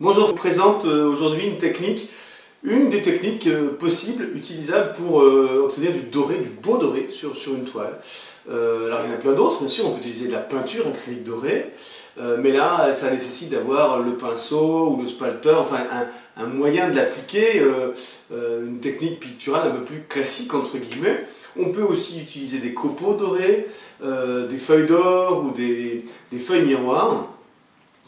Bonjour, je vous présente aujourd'hui une des techniques possibles, utilisables pour obtenir du doré, du beau doré sur une toile. Alors il y en a plein d'autres, bien sûr, on peut utiliser de la peinture acrylique dorée, mais là ça nécessite d'avoir le pinceau ou le spalter, enfin un moyen de l'appliquer, une technique picturale un peu plus classique entre guillemets. On peut aussi utiliser des copeaux dorés, des feuilles d'or ou des feuilles miroirs.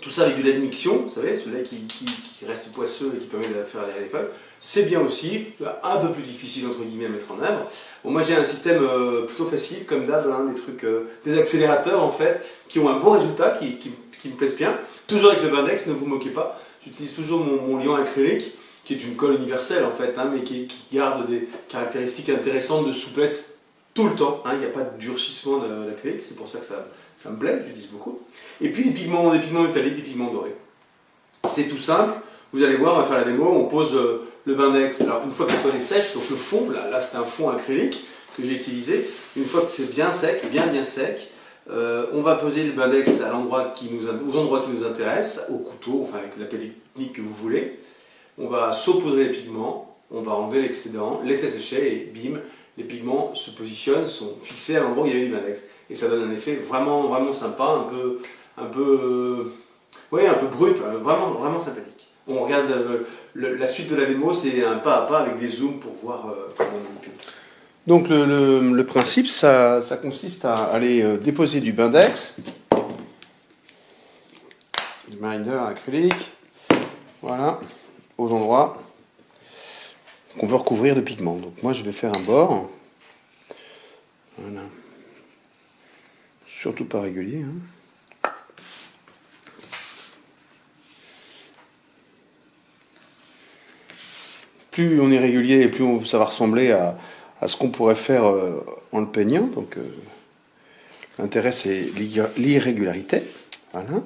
Tout ça avec de l'admixtion, vous savez, celui-là qui reste poisseux et qui permet de faire adhérer les feuilles. C'est bien aussi, un peu plus difficile entre guillemets à mettre en œuvre. Bon, moi j'ai un système plutôt facile, comme d'hab, hein, des trucs, des accélérateurs en fait, qui ont un bon résultat, qui me plaisent bien. Toujours avec le Bindex, ne vous moquez pas. J'utilise toujours mon liant acrylique, qui est une colle universelle en fait, hein, mais qui garde des caractéristiques intéressantes de souplesse tout le temps, hein, il n'y a pas de durcissement de l'acrylique, c'est pour ça que ça me plaît, j'utilise beaucoup. Et puis des pigments métalliques, des pigments dorés. C'est tout simple, vous allez voir, on va faire la démo, on pose le Bindex. Alors une fois que la toile est sèche, donc le fond, là c'est un fond acrylique que j'ai utilisé, une fois que c'est bien sec, bien sec, on va poser le Bindex aux endroits qui nous intéressent, au couteau, enfin avec la technique que vous voulez. On va saupoudrer les pigments, on va enlever l'excédent, laisser sécher et bim, les pigments se positionnent, sont fixés à l'endroit où il y avait du Bindex. Et ça donne un effet vraiment sympa, un peu brut, vraiment sympathique. Bon, on regarde la suite de la démo, c'est un pas à pas avec des zooms pour voir comment on manipule. Donc le principe, ça consiste à aller déposer du Bindex, du binder acrylique, voilà, aux endroits qu'on veut recouvrir de pigments. Donc moi je vais faire un bord. Voilà. Surtout pas régulier. Hein. Plus on est régulier et plus ça va ressembler à ce qu'on pourrait faire en le peignant. Donc l'intérêt c'est l'irrégularité. Voilà.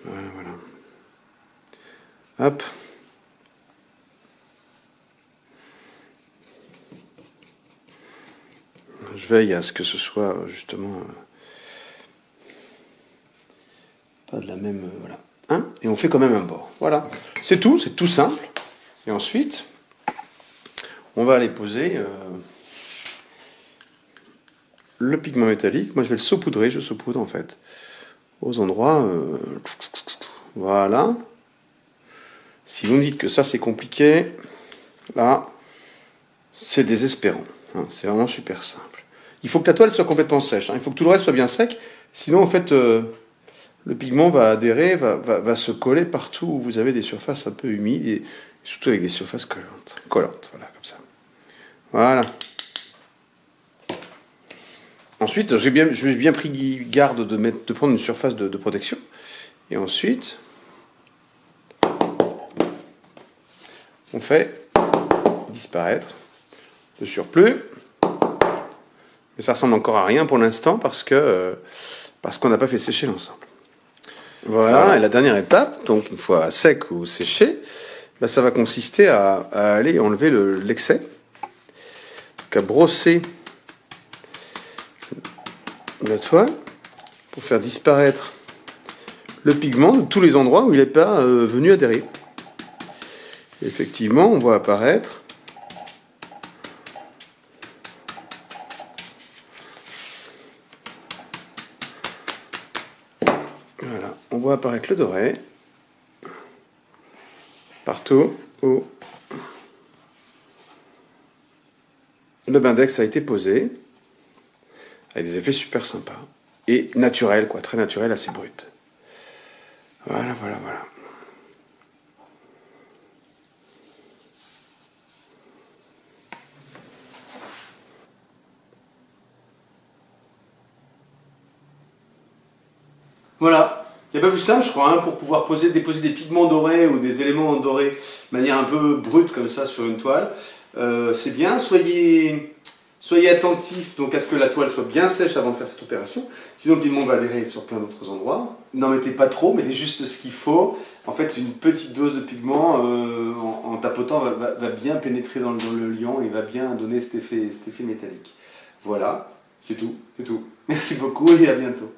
Voilà. Hop. Je veille à ce que ce soit justement pas de la même... voilà. Hein, et on fait quand même un bord. Voilà. C'est tout simple. Et ensuite, on va aller poser le pigment métallique. Moi je vais le saupoudrer, je saupoudre en fait. Aux endroits... voilà. Si vous me dites que ça c'est compliqué, là, c'est désespérant. Hein, c'est vraiment super simple. Il faut que la toile soit complètement sèche. Hein, il faut que tout le reste soit bien sec. Sinon, en fait, le pigment va adhérer, va se coller partout où vous avez des surfaces un peu humides et surtout avec des surfaces collantes. Voilà, comme ça. Voilà. Ensuite, je me suis bien pris garde de prendre une surface de protection. Et ensuite, on fait disparaître le surplus. Mais ça ressemble encore à rien pour l'instant parce qu'on n'a pas fait sécher l'ensemble. Voilà, et la dernière étape, donc une fois sec ou séché, ben ça va consister à aller enlever l'excès, donc à brosser la toile pour faire disparaître le pigment de tous les endroits où il n'est pas venu adhérer. Et effectivement, on voit apparaître voilà, on voit apparaître le doré partout où le Bindex a été posé, avec des effets super sympas et naturels, quoi, très naturel, assez brut. Voilà. Voilà, il n'y a pas plus simple, je crois, hein, pour pouvoir déposer des pigments dorés ou des éléments dorés de manière un peu brute comme ça sur une toile. C'est bien, soyez attentifs donc, à ce que la toile soit bien sèche avant de faire cette opération, sinon le pigment va adhérer sur plein d'autres endroits. N'en mettez pas trop, mettez juste ce qu'il faut. En fait, une petite dose de pigment en tapotant va bien pénétrer dans le liant et va bien donner cet effet métallique. Voilà. C'est tout. Merci beaucoup et à bientôt.